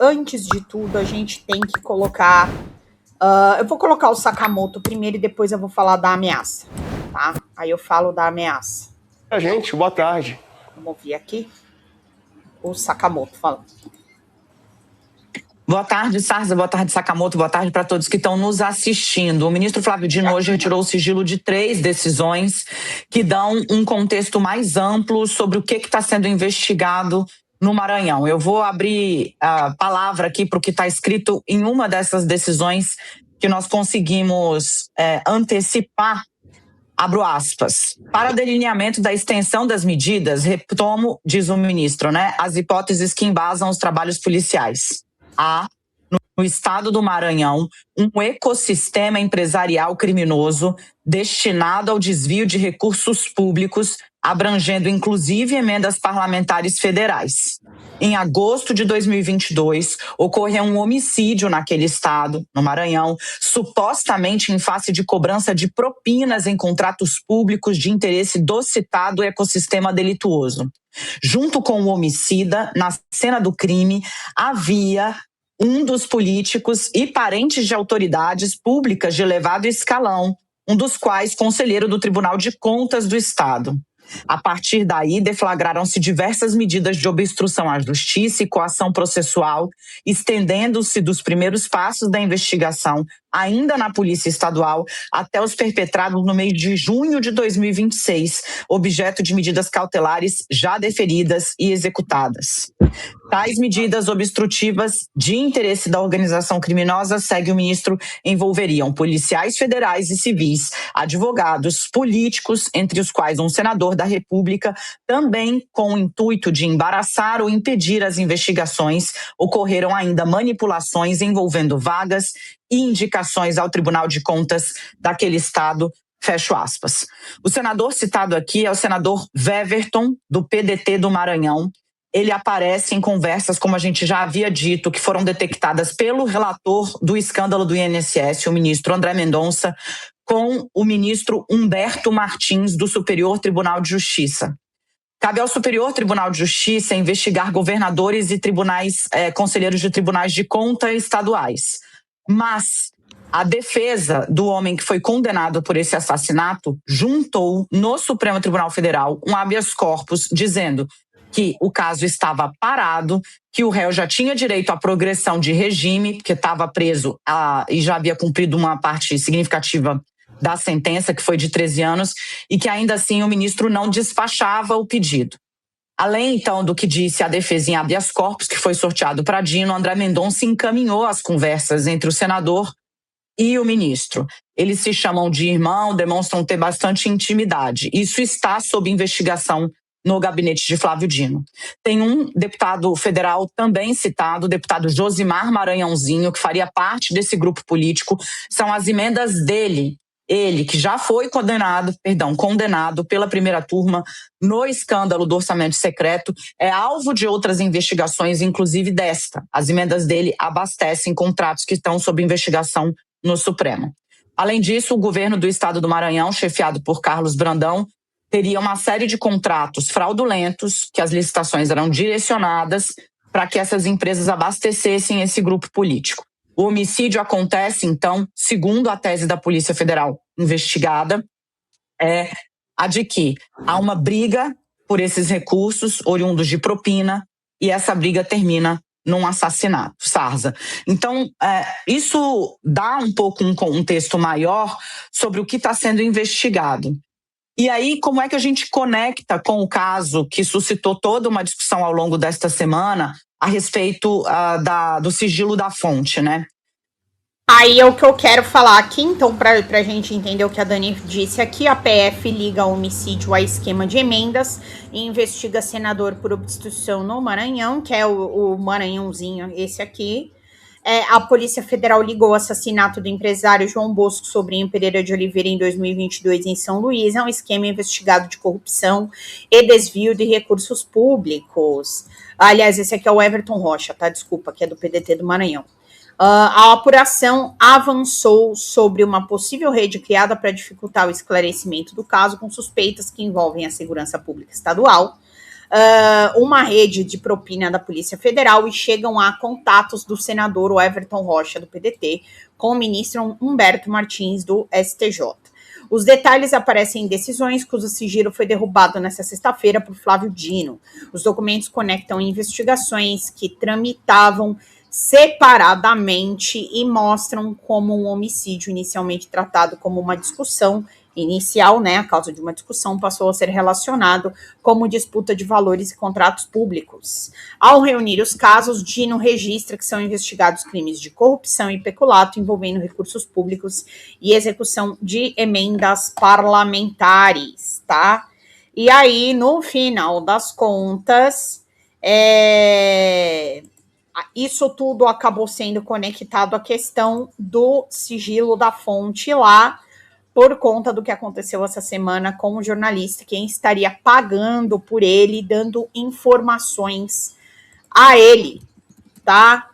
antes de tudo, a gente tem que colocar... eu vou colocar o Sakamoto primeiro e depois eu vou falar da ameaça, tá? Aí eu falo da ameaça. Gente, boa tarde. Vamos ouvir aqui o Sakamoto falando. Boa tarde, Sarza. Boa tarde, Sakamoto. Boa tarde para todos que estão nos assistindo. O ministro Flávio Dino hoje retirou o sigilo de 3 decisões que dão um contexto mais amplo sobre o que está sendo investigado no Maranhão. Eu vou abrir a palavra aqui para o que está escrito em uma dessas decisões que nós conseguimos antecipar. Abro aspas. Para delineamento da extensão das medidas, retomo, diz o ministro, as hipóteses que embasam os trabalhos policiais. Há, no estado do Maranhão, um ecossistema empresarial criminoso destinado ao desvio de recursos públicos, abrangendo inclusive emendas parlamentares federais. Em agosto de 2022, ocorreu um homicídio naquele estado, no Maranhão, supostamente em face de cobrança de propinas em contratos públicos de interesse do citado ecossistema delituoso. Junto com o homicida, na cena do crime, havia um dos políticos e parentes de autoridades públicas de elevado escalão, um dos quais conselheiro do Tribunal de Contas do Estado. A partir daí, deflagraram-se diversas medidas de obstrução à justiça e coação processual, estendendo-se dos primeiros passos da investigação, ainda na Polícia Estadual, até os perpetrados no mês de junho de 2026, objeto de medidas cautelares já deferidas e executadas. Tais medidas obstrutivas de interesse da organização criminosa, segue o ministro, envolveriam policiais federais e civis, advogados, políticos, entre os quais um senador da República, também com o intuito de embaraçar ou impedir as investigações. Ocorreram ainda manipulações envolvendo vagas e indicações ao Tribunal de Contas daquele estado. Fecho aspas. O senador citado aqui é o senador Weverton, do PDT do Maranhão. Ele aparece em conversas, como a gente já havia dito, que foram detectadas pelo relator do escândalo do INSS, o ministro André Mendonça, com o ministro Humberto Martins, do Superior Tribunal de Justiça. Cabe ao Superior Tribunal de Justiça investigar governadores e conselheiros de tribunais de conta estaduais. Mas a defesa do homem que foi condenado por esse assassinato juntou no Supremo Tribunal Federal um habeas corpus dizendo que o caso estava parado, que o réu já tinha direito à progressão de regime, porque estava preso e já havia cumprido uma parte significativa da sentença, que foi de 13 anos, e que ainda assim o ministro não despachava o pedido. Além, então, do que disse a defesa em habeas corpus, que foi sorteado para Dino, André Mendonça encaminhou as conversas entre o senador e o ministro. Eles se chamam de irmão, demonstram ter bastante intimidade. Isso está sob investigação no gabinete de Flávio Dino. Tem um deputado federal também citado, o deputado Josimar Maranhãozinho, que faria parte desse grupo político. São as emendas dele, ele que já foi condenado pela primeira turma no escândalo do orçamento secreto, é alvo de outras investigações, inclusive desta. As emendas dele abastecem contratos que estão sob investigação no Supremo. Além disso, o governo do estado do Maranhão, chefiado por Carlos Brandão, teria uma série de contratos fraudulentos, que as licitações eram direcionadas para que essas empresas abastecessem esse grupo político. O homicídio acontece, então, segundo a tese da Polícia Federal investigada, é a de que há uma briga por esses recursos oriundos de propina e essa briga termina num assassinato, Sarza. Então, isso dá um pouco um contexto maior sobre o que está sendo investigado. E aí, como é que a gente conecta com o caso que suscitou toda uma discussão ao longo desta semana a respeito do sigilo da fonte, né? Aí é o que eu quero falar aqui, então, pra gente entender o que a Dani disse aqui, a PF liga homicídio a esquema de emendas e investiga senador por obstrução no Maranhão, que é o Maranhãozinho, esse aqui. A Polícia Federal ligou o assassinato do empresário João Bosco Sobrinho Pereira de Oliveira em 2022 em São Luís. É um esquema investigado de corrupção e desvio de recursos públicos. Aliás, esse aqui é o Everton Rocha, tá? Desculpa, que é do PDT do Maranhão. A apuração avançou sobre uma possível rede criada para dificultar o esclarecimento do caso com suspeitas que envolvem a segurança pública estadual. uma rede de propina da Polícia Federal e chegam a contatos do senador Everton Rocha, do PDT, com o ministro Humberto Martins, do STJ. Os detalhes aparecem em decisões cujo sigilo foi derrubado nesta sexta-feira por Flávio Dino. Os documentos conectam investigações que tramitavam separadamente e mostram como um homicídio inicialmente tratado como uma discussão inicial, né, a causa de uma discussão, passou a ser relacionado como disputa de valores e contratos públicos. Ao reunir os casos, Dino registra que são investigados crimes de corrupção e peculato envolvendo recursos públicos e execução de emendas parlamentares, tá? E aí, no final das contas, isso tudo acabou sendo conectado à questão do sigilo da fonte lá, por conta do que aconteceu essa semana com o jornalista, quem estaria pagando por ele, dando informações a ele, tá?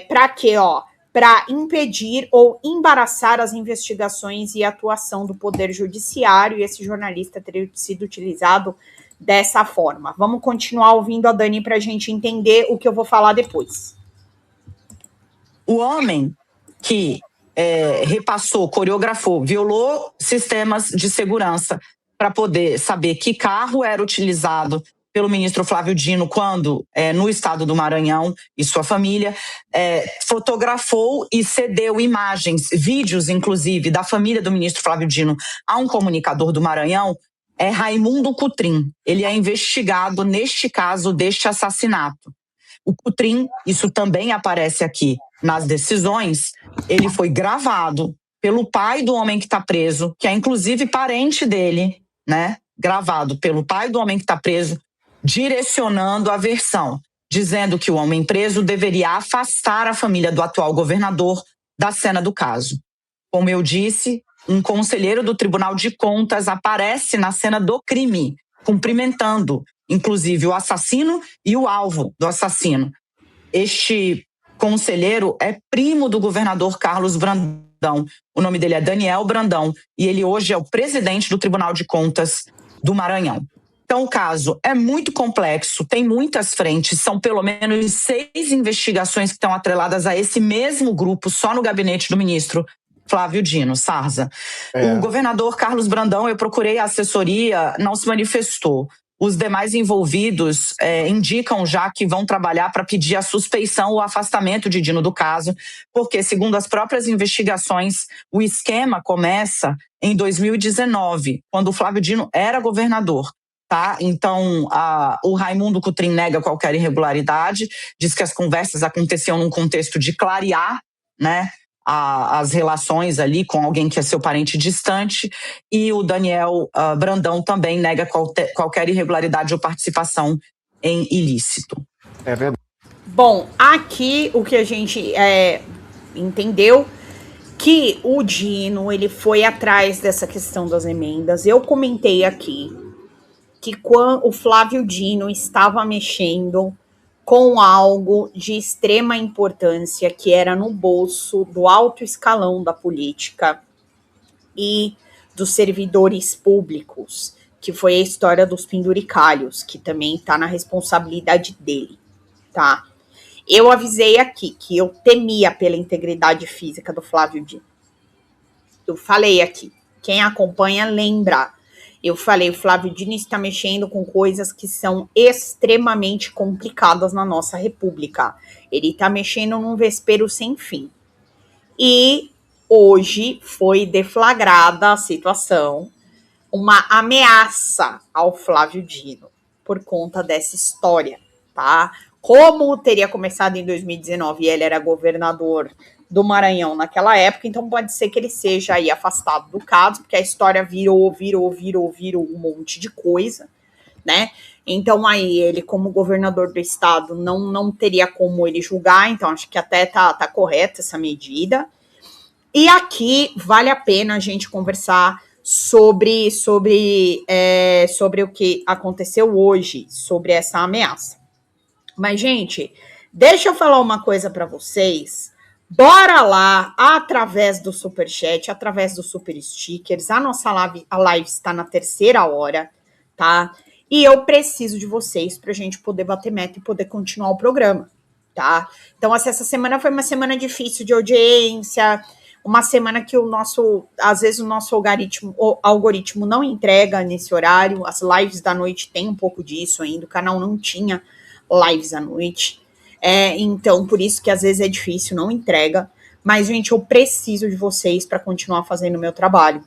Para quê, ó? Para impedir ou embaraçar as investigações e a atuação do Poder Judiciário, e esse jornalista teria sido utilizado dessa forma. Vamos continuar ouvindo a Dani para a gente entender o que eu vou falar depois. O homem que repassou, coreografou, violou sistemas de segurança para poder saber que carro era utilizado pelo ministro Flávio Dino quando, no estado do Maranhão, e sua família, fotografou e cedeu imagens, vídeos, inclusive, da família do ministro Flávio Dino a um comunicador do Maranhão, é Raimundo Cutrim. Ele é investigado neste caso deste assassinato. O Cutrim, isso também aparece aqui nas decisões, ele foi gravado pelo pai do homem que está preso, que é inclusive parente dele, né? Gravado pelo pai do homem que está preso, direcionando a versão, dizendo que o homem preso deveria afastar a família do atual governador da cena do caso. Como eu disse, um conselheiro do Tribunal de Contas aparece na cena do crime, cumprimentando, inclusive, o assassino e o alvo do assassino. Este conselheiro é primo do governador Carlos Brandão. O nome dele é Daniel Brandão e ele hoje é o presidente do Tribunal de Contas do Maranhão. Então, o caso é muito complexo, tem muitas frentes, são pelo menos 6 investigações que estão atreladas a esse mesmo grupo, só no gabinete do ministro Flávio Dino, Sarza. O governador Carlos Brandão, eu procurei a assessoria, não se manifestou. Os demais envolvidos indicam já que vão trabalhar para pedir a suspeição ou afastamento de Dino do caso, porque, segundo as próprias investigações, o esquema começa em 2019, quando o Flávio Dino era governador. Tá? Então, o Raimundo Cutrim nega qualquer irregularidade, diz que as conversas aconteciam num contexto de clarear, né, as relações ali com alguém que é seu parente distante, e o Daniel Brandão também nega qualquer irregularidade ou participação em ilícito. É verdade. Bom, aqui o que a gente entendeu, que o Dino, ele foi atrás dessa questão das emendas. Eu comentei aqui que quando o Flávio Dino estava mexendo com algo de extrema importância, que era no bolso do alto escalão da política e dos servidores públicos, que foi a história dos penduricalhos, que também está na responsabilidade dele, tá? Eu avisei aqui que eu temia pela integridade física do Flávio Dino. Eu falei aqui, quem acompanha lembra. Eu falei, o Flávio Dino está mexendo com coisas que são extremamente complicadas na nossa república. Ele está mexendo num vespeiro sem fim. E hoje foi deflagrada a situação, uma ameaça ao Flávio Dino por conta dessa história, tá? Como teria começado em 2019 e ele era governador do Maranhão naquela época, então pode ser que ele seja aí afastado do caso, porque a história virou um monte de coisa, né? Então aí ele, como governador do estado, não teria como ele julgar, então acho que até tá correta essa medida. E aqui vale a pena a gente conversar sobre o que aconteceu hoje, sobre essa ameaça. Mas, gente, deixa eu falar uma coisa para vocês. Bora lá, através do Superchat, através dos Super Stickers. A nossa live está na 3ª hora, tá? E eu preciso de vocês pra gente poder bater meta e poder continuar o programa, tá? Então, essa semana foi uma semana difícil de audiência, uma semana que às vezes o nosso algoritmo não entrega nesse horário, as lives da noite tem um pouco disso ainda, o canal não tinha lives à noite, então por isso que às vezes é difícil, não entrega, mas gente, eu preciso de vocês para continuar fazendo o meu trabalho.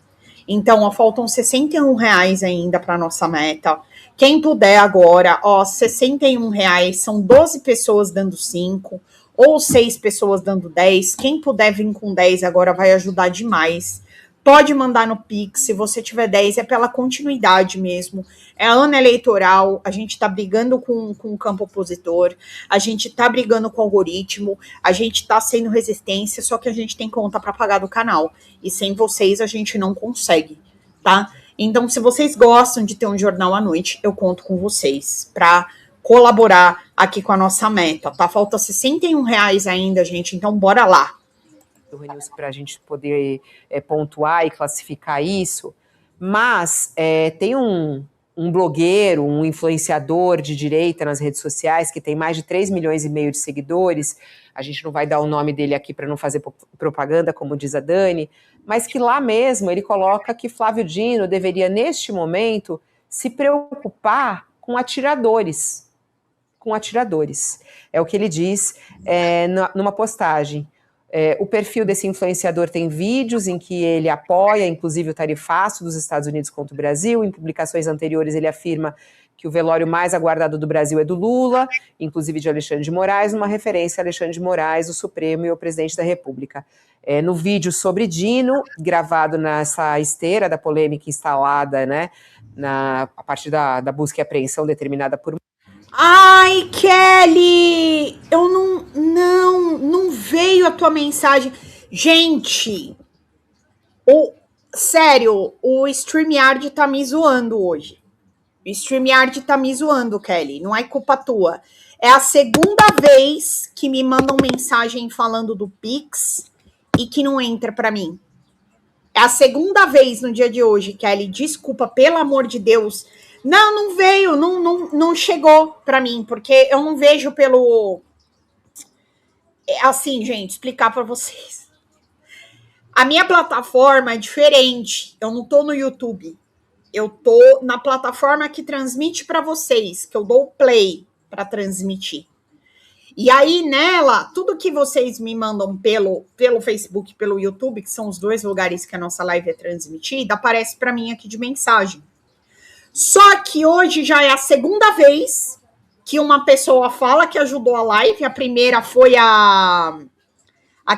Então, ó, faltam R$61 ainda para nossa meta. Quem puder agora, ó, R$61, são 12 pessoas dando 5, ou 6 pessoas dando 10. Quem puder vir com 10 agora vai ajudar demais. Pode mandar no Pix, se você tiver 10, é pela continuidade mesmo. É ano eleitoral, a gente tá brigando com o campo opositor, a gente tá brigando com o algoritmo, a gente tá sendo resistência, só que a gente tem conta para pagar do canal. E sem vocês a gente não consegue, tá? Então, se vocês gostam de ter um jornal à noite, eu conto com vocês para colaborar aqui com a nossa meta, tá? Falta R$61 ainda, gente, então bora lá. Para a gente poder pontuar e classificar isso, mas tem um blogueiro, um influenciador de direita nas redes sociais que tem mais de 3,5 milhões de seguidores, a gente não vai dar o nome dele aqui para não fazer propaganda, como diz a Dani, mas que lá mesmo ele coloca que Flávio Dino deveria, neste momento, se preocupar com atiradores. É o que ele diz numa postagem. O perfil desse influenciador tem vídeos em que ele apoia, inclusive, o tarifaço dos Estados Unidos contra o Brasil. Em publicações anteriores, ele afirma que o velório mais aguardado do Brasil é do Lula, inclusive de Alexandre de Moraes, uma referência a Alexandre de Moraes, o Supremo e o presidente da República. No vídeo sobre Dino, gravado nessa esteira da polêmica instalada, né, a partir da busca e apreensão determinada por... Ai, Kelly, eu não veio a tua mensagem. Gente, sério, o StreamYard tá me zoando hoje. O StreamYard tá me zoando, Kelly, não é culpa tua. É a segunda vez que me mandam mensagem falando do Pix e que não entra pra mim. É a segunda vez no dia de hoje, Kelly, desculpa, pelo amor de Deus. Não veio, não chegou para mim, porque eu não vejo pelo... Assim, gente, explicar para vocês. A minha plataforma é diferente, eu não tô no YouTube. Eu tô na plataforma que transmite para vocês, que eu dou play para transmitir. E aí, nela, tudo que vocês me mandam pelo Facebook, pelo YouTube, que são os dois lugares que a nossa live é transmitida, aparece para mim aqui de mensagem. Só que hoje já é a segunda vez que uma pessoa fala que ajudou a live. A primeira foi a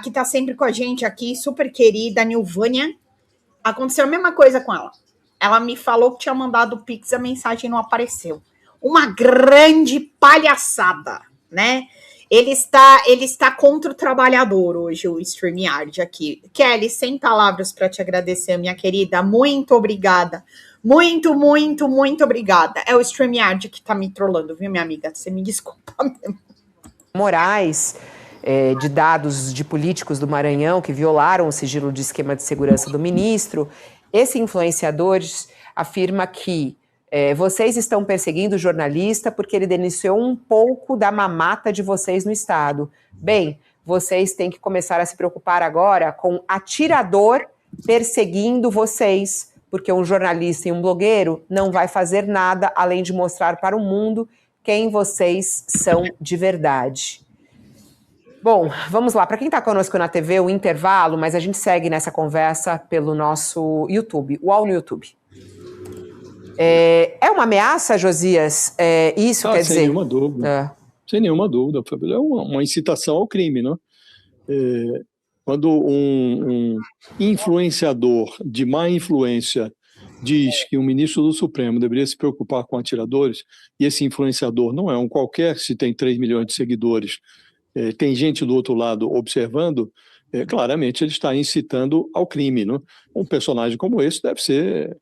que tá sempre com a gente aqui, super querida, Nilvânia. Aconteceu a mesma coisa com ela. Ela me falou que tinha mandado o Pix, a mensagem não apareceu. Uma grande palhaçada, né? Ele está contra o trabalhador hoje, o StreamYard aqui. Kelly, sem palavras para te agradecer, minha querida. Muito obrigada. Muito obrigada. É o StreamYard que tá me trollando, viu, minha amiga? Você me desculpa mesmo. Morais de dados de políticos do Maranhão que violaram o sigilo de esquema de segurança do ministro. Esse influenciador afirma que vocês estão perseguindo o jornalista porque ele denunciou um pouco da mamata de vocês no Estado. Bem, vocês têm que começar a se preocupar agora com atirador perseguindo vocês, porque um jornalista e um blogueiro não vai fazer nada além de mostrar para o mundo quem vocês são de verdade. Bom, vamos lá. Para quem está conosco na TV, o intervalo, mas a gente segue nessa conversa pelo nosso YouTube, UOL no YouTube. É uma ameaça, Josias? Isso quer dizer... Sem nenhuma dúvida. Sem nenhuma dúvida. É uma incitação ao crime, não? Quando um influenciador de má influência diz que o ministro do Supremo deveria se preocupar com atiradores, e esse influenciador não é um qualquer, se tem 3 milhões de seguidores, tem gente do outro lado observando, claramente ele está incitando ao crime, não? Um personagem como esse deve ser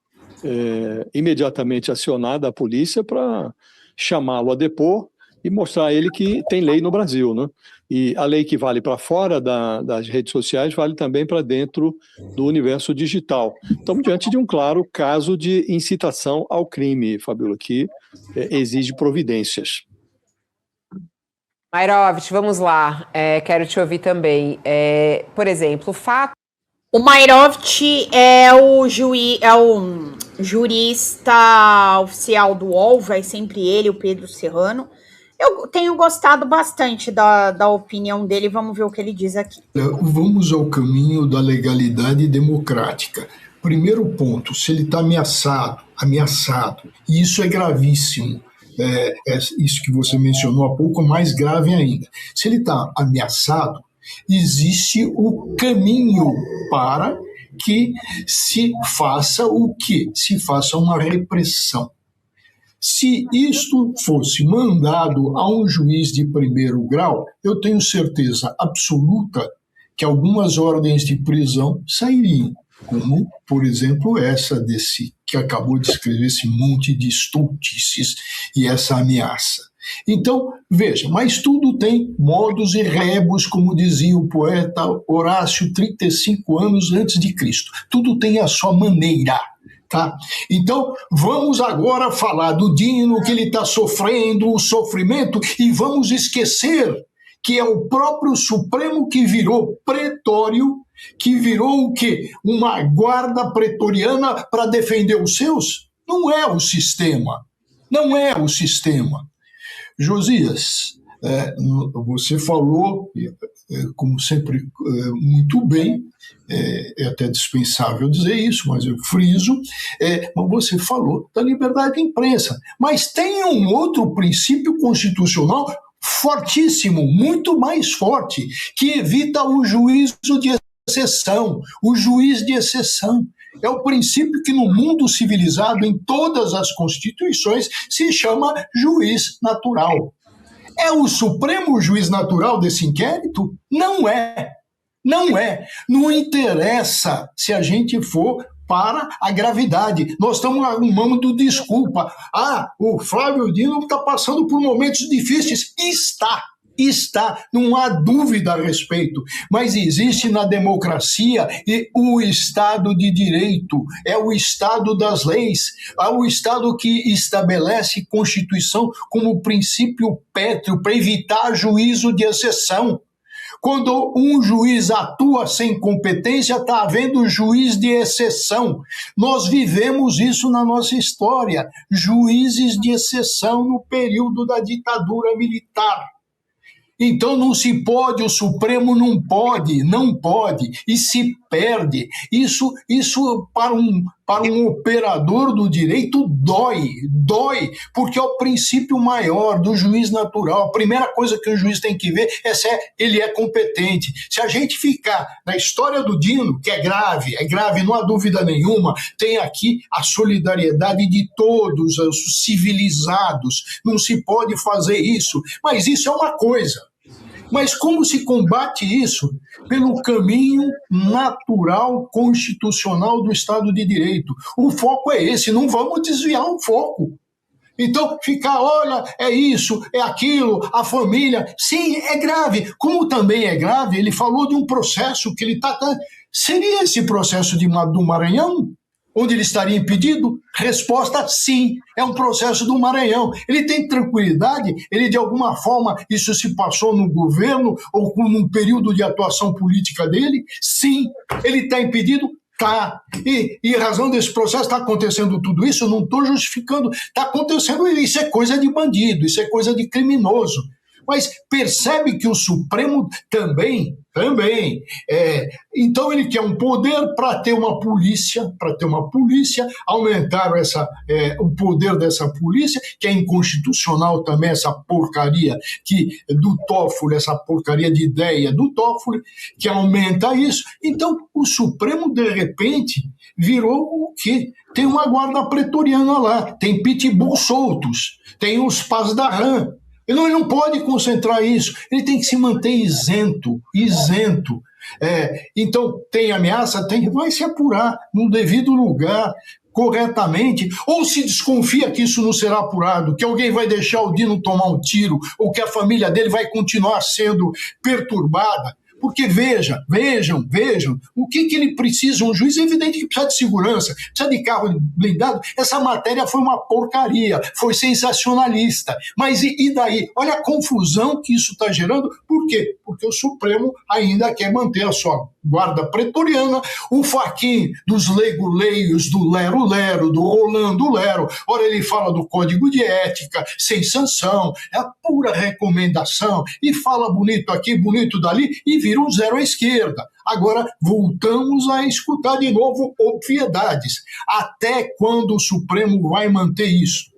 imediatamente acionado a polícia para chamá-lo a depor e mostrar a ele que tem lei no Brasil, né? E a lei que vale para fora das redes sociais vale também para dentro do universo digital. Estamos diante de um claro caso de incitação ao crime, Fabíola, que exige providências. Mairovich, vamos lá. Quero te ouvir também. Por exemplo, o fato... O Mairovich é o jurista oficial do UOL, vai sempre ele, o Pedro Serrano. Eu tenho gostado bastante da opinião dele, vamos ver o que ele diz aqui. Vamos ao caminho da legalidade democrática. Primeiro ponto, se ele está ameaçado, e isso é gravíssimo, isso que você mencionou há pouco, mais grave ainda. Se ele está ameaçado, existe o caminho para que se faça o quê? Se faça uma repressão. Se isto fosse mandado a um juiz de primeiro grau, eu tenho certeza absoluta que algumas ordens de prisão sairiam, como, por exemplo, essa desse que acabou de escrever esse monte de estultices e essa ameaça. Então, veja, mas tudo tem modos e rebus, como dizia o poeta Horácio 35 anos antes de Cristo. Tudo tem a sua maneira. Tá? Então, vamos agora falar do Dino, que ele está sofrendo o sofrimento, e vamos esquecer que é o próprio Supremo que virou pretório, que virou o quê? Uma guarda pretoriana para defender os seus? Não é o sistema. Não é o sistema. Josias, você falou, como sempre, muito bem, é até dispensável dizer isso, mas eu friso, mas você falou da liberdade de imprensa. Mas tem um outro princípio constitucional fortíssimo, muito mais forte, que evita o juízo de exceção, o juiz de exceção. É o princípio que no mundo civilizado, em todas as constituições, se chama juiz natural. É o Supremo juiz natural desse inquérito? Não é. Não é. Não interessa se a gente for para a gravidade. Nós estamos arrumando desculpa. O Flávio Dino está passando por momentos difíceis. Está, não há dúvida a respeito, mas existe na democracia o Estado de Direito, é o Estado das leis, é o Estado que estabelece Constituição como princípio pétreo para evitar juízo de exceção. Quando um juiz atua sem competência, está havendo juiz de exceção. Nós vivemos isso na nossa história, juízes de exceção no período da ditadura militar. Então não se pode, o Supremo não pode, e se perde. Isso para um operador do direito dói, porque é o princípio maior do juiz natural. A primeira coisa que o juiz tem que ver é se ele é competente. Se a gente ficar na história do Dino, que é grave, não há dúvida nenhuma, tem aqui a solidariedade de todos os civilizados, não se pode fazer isso, mas isso é uma coisa. Mas como se combate isso? Pelo caminho natural, constitucional do Estado de Direito. O foco é esse, não vamos desviar o foco. Então, ficar, olha, é isso, é aquilo, a família. Sim, é grave. Como também é grave, ele falou de um processo que ele está... Seria esse processo do Maranhão? Onde ele estaria impedido? Resposta, sim, é um processo do Maranhão. Ele tem tranquilidade? Ele, de alguma forma, isso se passou no governo ou num período de atuação política dele? Sim. Ele está impedido? Tá. E em razão desse processo está acontecendo tudo isso? Eu não estou justificando. Está acontecendo isso, é coisa de bandido, isso é coisa de criminoso. Mas percebe que o Supremo também, então ele quer um poder para ter uma polícia, aumentaram o poder dessa polícia, que é inconstitucional também essa porcaria do Toffoli, essa porcaria de ideia do Toffoli, que aumenta isso. Então o Supremo, de repente, virou o quê? Tem uma guarda pretoriana lá, tem pitbull soltos, tem os pás da RAM. Ele não pode concentrar isso, ele tem que se manter isento. Então, tem ameaça? Tem, vai se apurar no devido lugar, corretamente, ou se desconfia que isso não será apurado, que alguém vai deixar o Dino tomar um tiro, ou que a família dele vai continuar sendo perturbada. Porque vejam, o que ele precisa, um juiz é evidente que precisa de segurança, precisa de carro blindado, essa matéria foi uma porcaria, foi sensacionalista, mas e daí? Olha a confusão que isso está gerando, por quê? Porque o Supremo ainda quer manter a sua guarda pretoriana, o Fachin dos leigo-leios, do lero-lero, do Rolando-lero, ora ele fala do código de ética, sem sanção, é a pura recomendação, e fala bonito aqui, bonito dali, e vira um zero à esquerda. Agora, voltamos a escutar de novo obviedades. Até quando o Supremo vai manter isso?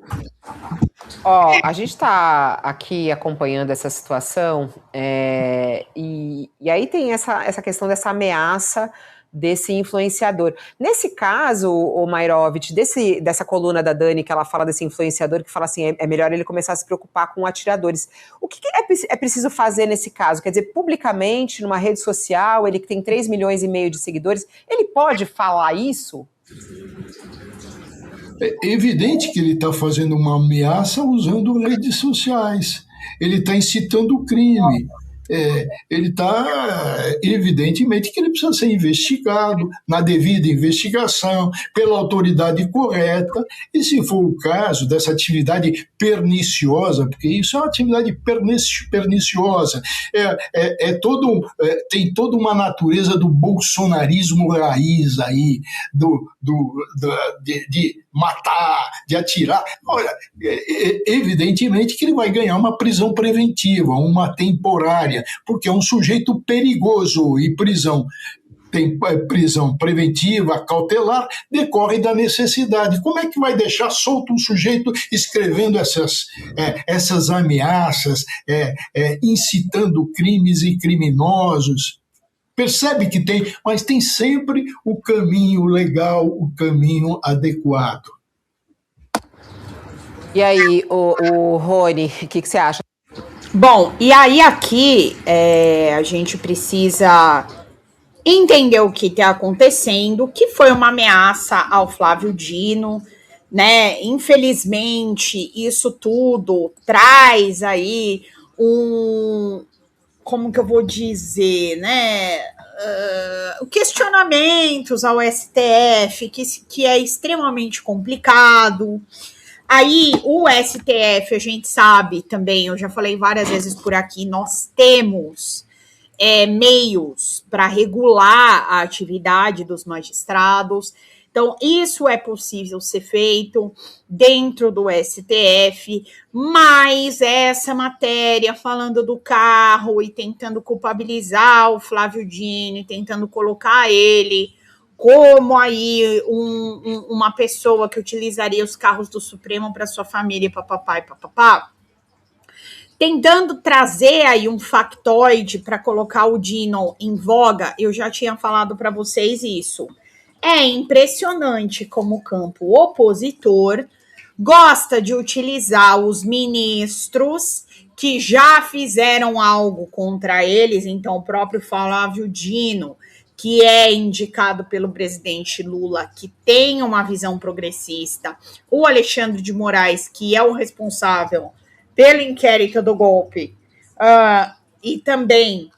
A gente está aqui acompanhando essa situação e aí tem essa questão dessa ameaça desse influenciador. Nesse caso, o Mairovich, dessa coluna da Dani, que ela fala desse influenciador, que fala assim, é melhor ele começar a se preocupar com atiradores. O que é preciso fazer nesse caso? Quer dizer, publicamente, numa rede social, ele que tem 3,5 milhões de seguidores, ele pode falar isso? É evidente que ele está fazendo uma ameaça usando redes sociais. Ele está incitando o crime. Ele está, evidentemente, que ele precisa ser investigado na devida investigação, pela autoridade correta, e se for o caso dessa atividade perniciosa, porque isso é uma atividade perniciosa, tem toda uma natureza do bolsonarismo raiz aí, de matar, de atirar. Olha, evidentemente que ele vai ganhar uma prisão preventiva, uma temporária, porque é um sujeito perigoso, e prisão preventiva, cautelar, decorre da necessidade. Como é que vai deixar solto um sujeito escrevendo essas ameaças, incitando crimes e criminosos? Percebe que tem, mas tem sempre o caminho legal, o caminho adequado. E aí, o Rony, o que você acha? Bom, e aí aqui a gente precisa entender o que está acontecendo, que foi uma ameaça ao Flávio Dino, né? Infelizmente, isso tudo traz aí como que eu vou dizer, né? Questionamentos ao STF, que é extremamente complicado. Aí, o STF, a gente sabe também, eu já falei várias vezes por aqui, nós temos meios para regular a atividade dos magistrados. Então, isso é possível ser feito dentro do STF, mas essa matéria falando do carro e tentando culpabilizar o Flávio Dino, tentando colocar ele como aí uma pessoa que utilizaria os carros do Supremo para sua família, papapá e papapá, tentando trazer aí um factoide para colocar o Dino em voga. Eu já tinha falado para vocês isso. É impressionante como o campo opositor gosta de utilizar os ministros que já fizeram algo contra eles. Então, o próprio Flávio Dino, que é indicado pelo presidente Lula, que tem uma visão progressista, o Alexandre de Moraes, que é o responsável pelo inquérito do golpe, e também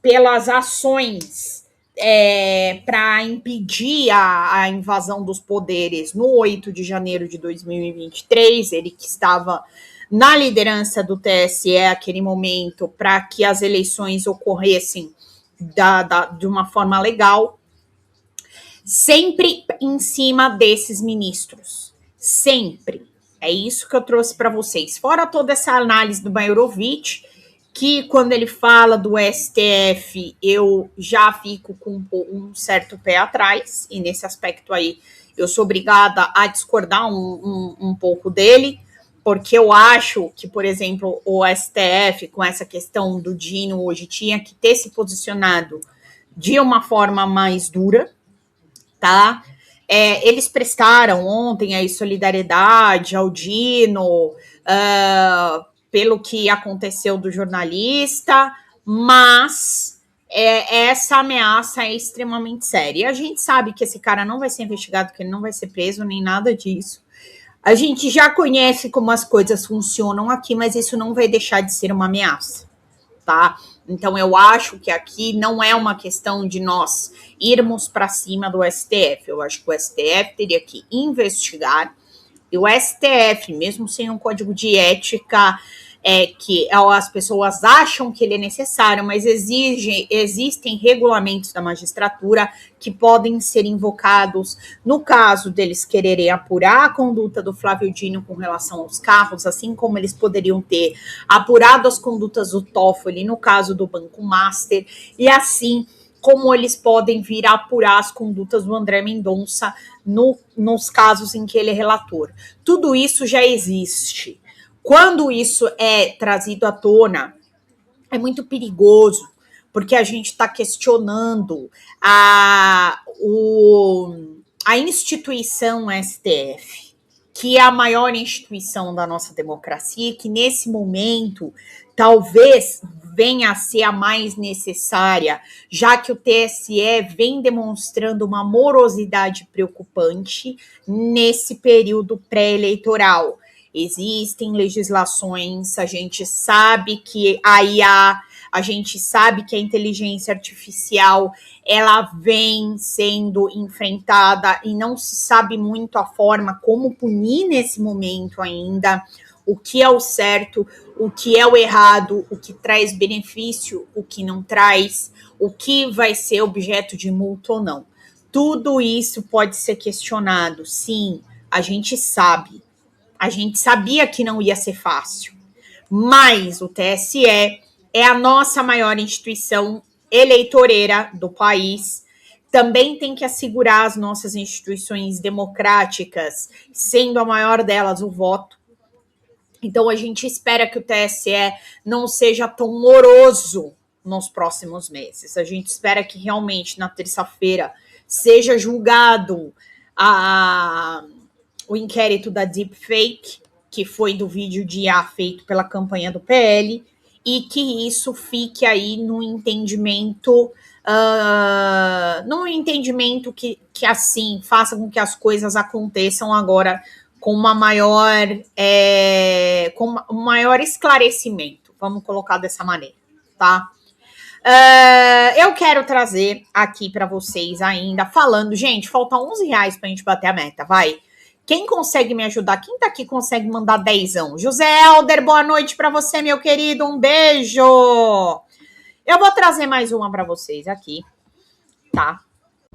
pelas ações para impedir a invasão dos poderes no 8 de janeiro de 2023, ele que estava na liderança do TSE naquele momento para que as eleições ocorressem de uma forma legal, sempre em cima desses ministros, sempre. É isso que eu trouxe para vocês. Fora toda essa análise do Mairovich, que quando ele fala do STF, eu já fico com um certo pé atrás, e nesse aspecto aí eu sou obrigada a discordar um pouco dele, porque eu acho que, por exemplo, o STF, com essa questão do Dino hoje, tinha que ter se posicionado de uma forma mais dura, tá? Eles prestaram ontem aí solidariedade ao Dino, pelo que aconteceu do jornalista, mas essa ameaça é extremamente séria. E a gente sabe que esse cara não vai ser investigado, que ele não vai ser preso, nem nada disso. A gente já conhece como as coisas funcionam aqui, mas isso não vai deixar de ser uma ameaça, tá? Então, eu acho que aqui não é uma questão de nós irmos para cima do STF. Eu acho que o STF teria que investigar. E o STF, mesmo sem um código de ética, que as pessoas acham que ele é necessário, mas existem regulamentos da magistratura que podem ser invocados no caso deles quererem apurar a conduta do Flávio Dino com relação aos carros, assim como eles poderiam ter apurado as condutas do Toffoli no caso do Banco Master, e assim como eles podem vir a apurar as condutas do André Mendonça nos casos em que ele é relator. Tudo isso já existe. Quando isso é trazido à tona, é muito perigoso, porque a gente está questionando a instituição STF, que é a maior instituição da nossa democracia, que nesse momento talvez venha a ser a mais necessária, já que o TSE vem demonstrando uma morosidade preocupante nesse período pré-eleitoral. Existem legislações, a gente sabe que a IA, a gente sabe que a inteligência artificial, ela vem sendo enfrentada e não se sabe muito a forma como punir nesse momento ainda, o que é o certo, o que é o errado, o que traz benefício, o que não traz, o que vai ser objeto de multa ou não. Tudo isso pode ser questionado, sim, a gente sabe. A gente sabia que não ia ser fácil, mas o TSE é a nossa maior instituição eleitoreira do país, também tem que assegurar as nossas instituições democráticas, sendo a maior delas o voto. Então, a gente espera que o TSE não seja tão moroso nos próximos meses. A gente espera que realmente na terça-feira seja julgado o inquérito da Deepfake, que foi do vídeo de IA feito pela campanha do PL, e que isso fique aí no entendimento, que assim, faça com que as coisas aconteçam agora com um maior esclarecimento, vamos colocar dessa maneira, tá? Eu quero trazer aqui para vocês ainda, falando, gente, falta R$11 pra gente bater a meta, vai. Quem consegue me ajudar? Quem tá aqui consegue mandar 10? José Helder, boa noite para você, meu querido. Um beijo. Eu vou trazer mais uma para vocês aqui, tá?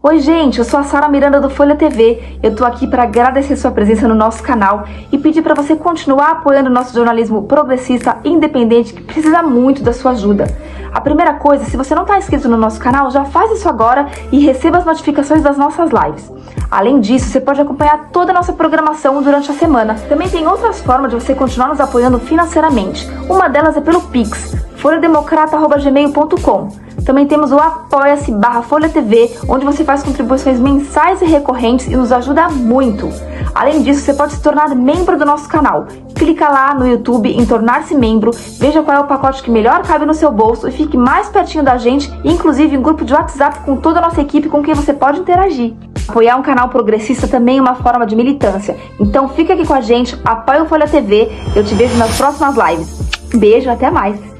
Oi, gente, eu sou a Sara Miranda do Folha TV. Eu tô aqui para agradecer sua presença no nosso canal e pedir para você continuar apoiando o nosso jornalismo progressista independente, que precisa muito da sua ajuda. A primeira coisa, se você não está inscrito no nosso canal, já faz isso agora e receba as notificações das nossas lives. Além disso, você pode acompanhar toda a nossa programação durante a semana. Também tem outras formas de você continuar nos apoiando financeiramente. Uma delas é pelo Pix, folhademocrata@gmail.com. Também temos o apoia-se/Folha TV, onde você faz contribuições mensais e recorrentes e nos ajuda muito. Além disso, você pode se tornar membro do nosso canal. Clica lá no YouTube em tornar-se membro, veja qual é o pacote que melhor cabe no seu bolso e fique mais pertinho da gente, inclusive em grupo de WhatsApp com toda a nossa equipe com quem você pode interagir. Apoiar um canal progressista também é uma forma de militância. Então fica aqui com a gente, apoia o Folha TV, eu te vejo nas próximas lives. Beijo, até mais!